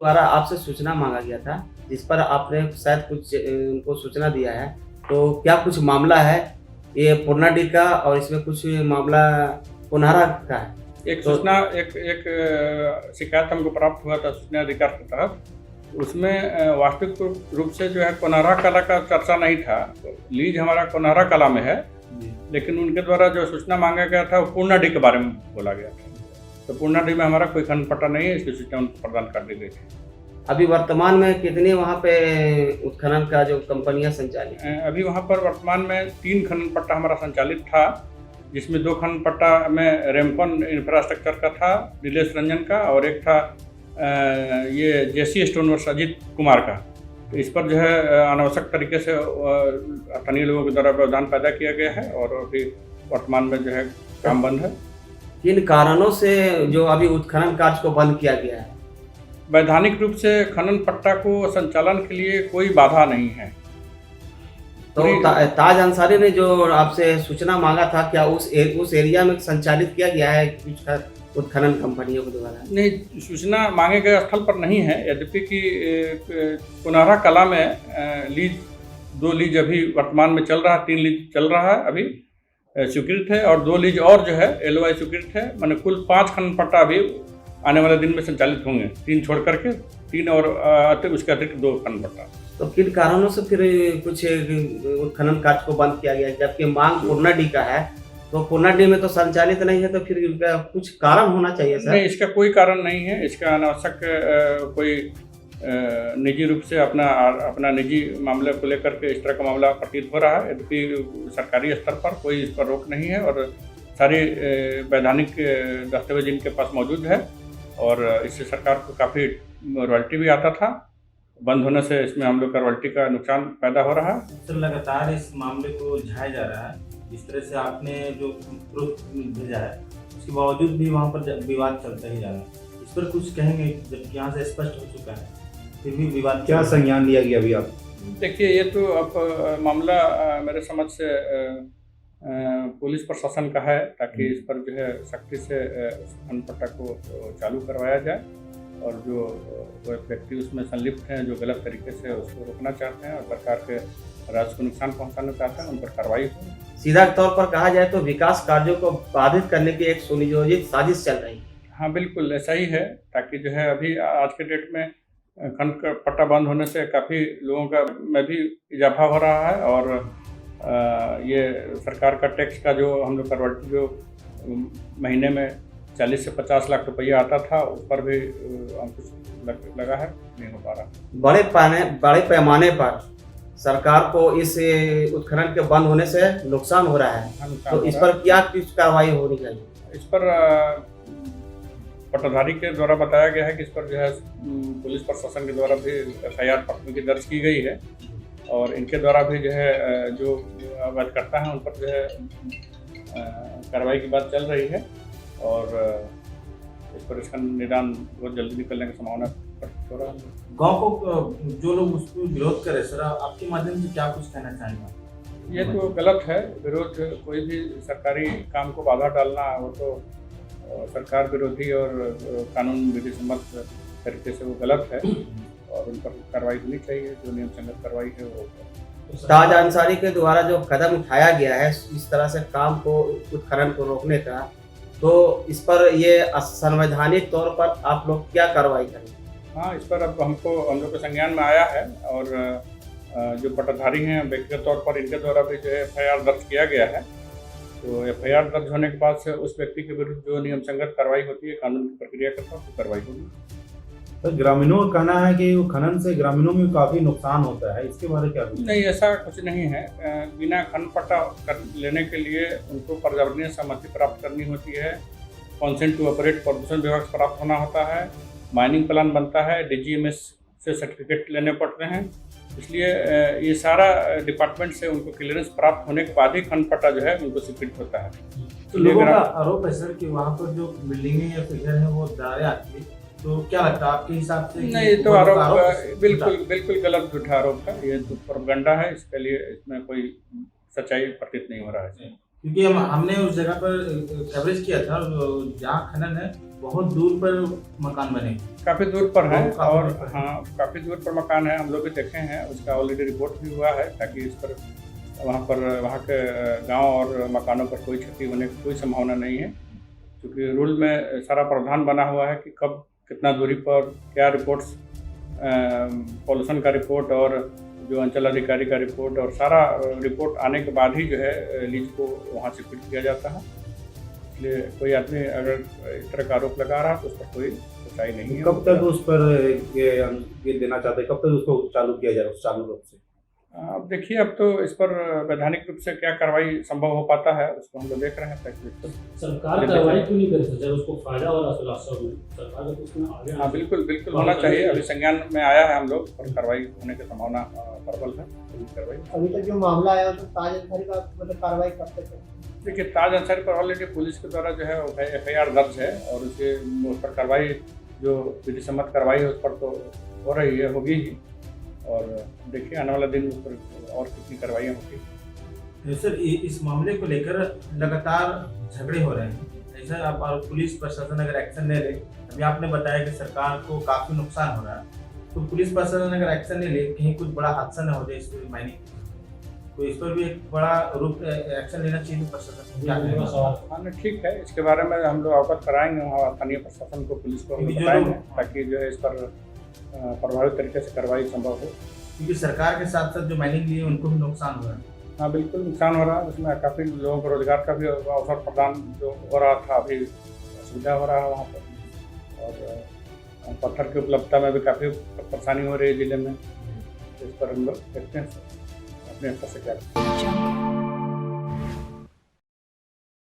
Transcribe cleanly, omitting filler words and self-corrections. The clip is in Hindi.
द्वारा आपसे सूचना माँगा गया था, जिस पर आपने शायद कुछ उनको सूचना दिया है। तो क्या कुछ मामला है? ये पूर्णाडीह का और इसमें कुछ मामला पुनहरा का है। एक तो सूचना एक एक शिकायत हमको प्राप्त हुआ था सूचना अधिकार के तहत। उसमें वास्तविक रूप से जो है कोनहरा कला का चर्चा नहीं था। लीज हमारा कोनहरा कला में है, लेकिन उनके द्वारा जो सूचना मांगा गया था वो पूर्णाडीह के बारे में बोला गया था। तो पूर्णाडीह में हमारा कोई खनन पट्टा नहीं है, इसकी सूचना उनको प्रदान कर दी गई थी। अभी वर्तमान में कितनी वहाँ पे उत्खनन का जो कंपनियाँ संचालित हैं? अभी वहाँ पर वर्तमान में 3 खनन पट्टा हमारा संचालित था, जिसमें 2 खनन पट्टा में रेमकॉन इंफ्रास्ट्रक्चर का था, नीलेश रंजन का, और एक था ये जेसी स्टोनवर्क्स अजीत कुमार का। तो इस पर जो है अनावश्यक तरीके से स्थानीय लोगों के द्वारा व्यवधान पैदा किया गया है और अभी वर्तमान में जो है काम बंद है। किन कारणों से जो अभी उत्खनन कार्य को बंद किया गया है? वैधानिक रूप से खनन पट्टा को संचालन के लिए कोई बाधा नहीं है। तो ताज अंसारी ने जो आपसे सूचना मांगा था, क्या उस एरिया में संचालित किया गया है कुछ उत्खनन कंपनियों के द्वारा? नहीं, सूचना मांगे गए स्थल पर नहीं है। यद्यपि कि कोनहरा कला में 2 लीज अभी वर्तमान में चल रहा है, 3 लीज चल रहा है अभी स्वीकृत है, और 2 लीज और जो है LOI स्वीकृत है। मैंने कुल 5 खनन पट्टा अभी आने वाले दिन में संचालित होंगे, 3 छोड़ करके 3 और उसके अतिरिक्त 2 खनन पट्टा। तो किन कारणों से फिर कुछ उत्खनन कार्य को बंद किया गया है? जबकि मांग पूर्णाडीह का है, तो पूर्णाडीह में तो संचालित नहीं है, तो फिर इनका कुछ कारण होना चाहिए सर। नहीं, इसका कोई कारण नहीं है। इसका अनावश्यक कोई निजी रूप से अपना निजी मामले को लेकर के इस तरह का मामला प्रतीत हो रहा है। यद्यपि सरकारी स्तर पर कोई इस पर रोक नहीं है और सारी वैधानिक दस्तावेज इनके पास मौजूद है, और इससे सरकार को काफ़ी रॉयल्टी भी आता था। बंद होने से इसमें हम लोग का रॉयल्टी का नुकसान पैदा हो रहा है। सर, लगातार इस मामले को उलझाया जा रहा है। जिस तरह से आपने जो प्रूफ भेजा है, उसके बावजूद भी वहाँ पर विवाद चलता ही जा रहा है। इस पर कुछ कहेंगे? जबकि यहाँ से स्पष्ट हो चुका है, फिर भी विवाद क्या संज्ञान लिया गया अभी आप? देखिए, ये तो अब मामला मेरे समझ से पुलिस प्रशासन का है, ताकि इस पर जो है सख्ती से खनन पट्टा को चालू करवाया जाए, और जो व्यक्ति उसमें संलिप्त हैं, जो गलत तरीके से उसको रोकना चाहते हैं और सरकार के राजस्व को नुकसान पहुंचाना चाहते हैं, उन पर कार्रवाई हो। सीधा तौर पर कहा जाए तो विकास कार्यों को बाधित करने की एक सुनियोजित साजिश चल रही है। हाँ, बिल्कुल ऐसा ही है, ताकि जो है अभी आज के डेट में खनन का पट्टा बंद होने से काफ़ी लोगों का में भी इजाफा हो रहा है, और ये सरकार का टैक्स का जो हम लोग का रॉयल्टी जो महीने में 40 से 50 लाख रुपया आता था, उस पर भी अंकुश लगा है, नहीं हो पा रहा। बड़े पैमाने पर सरकार को इस उत्खनन के बंद होने से नुकसान हो रहा है, तो इस पर क्या कुछ कार्रवाई होनी चाहिए? इस पर पट्टाधारी के द्वारा बताया गया है कि इस पर जो है पुलिस प्रशासन के द्वारा भी FIR प्राथमिकी दर्ज की गई है, और इनके द्वारा भी जो है जो अवैध करता है उन पर जो है कार्रवाई की बात चल रही है, और इस पर इसका निदान बहुत जल्दी निकलने की संभावना हो रहा है। गांव को जो लोग उसको विरोध करे, सर आपके माध्यम से क्या कुछ कहना चाहेंगे? ये तो गलत है। विरोध, कोई भी सरकारी काम को बाधा डालना, वो तो सरकार विरोधी और कानून विधि सम्मत तरीके से वो गलत है, और उन पर कार्रवाई होनी चाहिए। जो नियम संगत कार्रवाई है वो। ताज अंसारी के द्वारा जो कदम उठाया गया है इस तरह से काम को, उत्खनन को रोकने का, तो इस पर ये असंवैधानिक तौर पर आप लोग क्या कार्रवाई करेंगे? हाँ, इस पर अब हम लोग के संज्ञान में आया है, और जो पट्टाधारी हैं व्यक्तिगत तौर पर इनके द्वारा भी जो है FIR दर्ज किया गया है। तो FIR दर्ज होने के बाद से उस व्यक्ति के विरुद्ध जो नियम संगत कार्रवाई होती है, कानून की प्रक्रिया के तहत कार्रवाई होगी। तो ग्रामीणों का कहना है कि खनन से ग्रामीणों में काफी नुकसान होता है, इसके बारे में क्या? नहीं, ऐसा कुछ नहीं है। बिना खनन पट्टा लेने के लिए उनको पर्यावरणीय सहमति प्राप्त करनी होती है, कॉन्सेंट टू ऑपरेट प्रदूषण विभाग से प्राप्त होना होता है, माइनिंग प्लान बनता है, DGMS से सर्टिफिकेट लेने पड़ते हैं। इसलिए ये सारा डिपार्टमेंट से उनको क्लियरेंस प्राप्त होने के बाद ही खनन पट्टा जो है उनको स्वीकृत होता है। तो लोगों का आरोप है सर कि वहाँ पर जो बिल्डिंगें या फिर घर है वो दायरे आती है, तो क्या लगता है आपके हिसाब से? नहीं, तो आरोप बिल्कुल गलत झूठा आरोप है। ये तो प्रोपेगेंडा है, इसके लिए इसमें कोई सच्चाई प्रतीत नहीं हो रहा है। क्योंकि हमने उस जगह पर कवरेज किया था, जहाँ खनन है बहुत दूर पर मकान बने, काफ़ी दूर पर है काफी और दूर पर। हाँ काफ़ी दूर पर मकान है, हम लोग भी देखे हैं, उसका ऑलरेडी रिपोर्ट भी हुआ है ताकि इस पर वहाँ के गांव और मकानों पर कोई क्षति होने की कोई संभावना नहीं है, क्योंकि रूल में सारा प्रावधान बना हुआ है कि कब कितना दूरी पर क्या रिपोर्ट्स, पॉल्यूशन का रिपोर्ट और जो अंचल अधिकारी का रिपोर्ट और सारा रिपोर्ट आने के बाद ही जो है लीज को वहाँ से फिट किया जाता है। इसलिए कोई आदमी अगर इस तरह का आरोप लगा रहा है तो उस पर कोई सच्चाई नहीं है। कब तक उस पर ये देना चाहते हैं, कब तक उसको चालू किया जाए उस चालू रूप से? अब देखिए, अब तो इस पर वैधानिक रूप से क्या कार्रवाई संभव हो पाता है उसको हम लोग देख रहे हैं। ताकि सरकार कार्रवाई क्यों नहीं कर सकती जब उसको फायदा हो रहा है लास्ट में? सरकार को उसमें आगे हाँ बिल्कुल बिल्कुल होना चाहिए। अभी संज्ञान में आया है हम लोग और कार्रवाई होने की संभावना प्रबल है। कार्रवाई अभी तक जो मामला आया तो ताज अंसारी का मतलब कार्रवाई करते थे। देखिए, ताज अंसारी पर ऑलरेडी पुलिस के द्वारा जो है FIR दर्ज है और उस पर कार्रवाई जो विधि सम्मत कार्रवाई है उस पर तो हो रही है, होगी ही। और देखिए आने वाला दिन उस पर और कितनी कार्रवाइयाँ होती तो सर इस मामले को लेकर लगातार झगड़े हो रहे हैं, ऐसा आप और पुलिस प्रशासन अगर एक्शन ले ले, अभी आपने बताया कि सरकार को काफी नुकसान हो रहा है, तो पुलिस प्रशासन अगर एक्शन ले ले कहीं कुछ बड़ा हादसा न हो जाए इस माइनिंग, तो इस पर भी एक बड़ा रूप एक्शन लेना चाहिए प्रशासन। क्या कहेंगे? हाँ ठीक है, इसके बारे में हम लोग अवगत कराएंगे वहाँ स्थानीय प्रशासन को, पुलिस को हम लोग बताएंगे ताकि जो है इस पर प्रभावित तरीके से कार्रवाई संभव हो। क्योंकि सरकार के साथ साथ जो माइनिंग लिए उनको भी नुकसान हो रहा है। हाँ बिल्कुल नुकसान हो रहा है, उसमें काफ़ी लोगों को रोजगार का भी अवसर प्रदान जो हो रहा था अभी सुविधा हो रहा है वहाँ पर, और पत्थर की उपलब्धता में भी काफ़ी परेशानी हो रही है जिले में। इस पर हम लोग देखते हैं अपने स्तर से क्या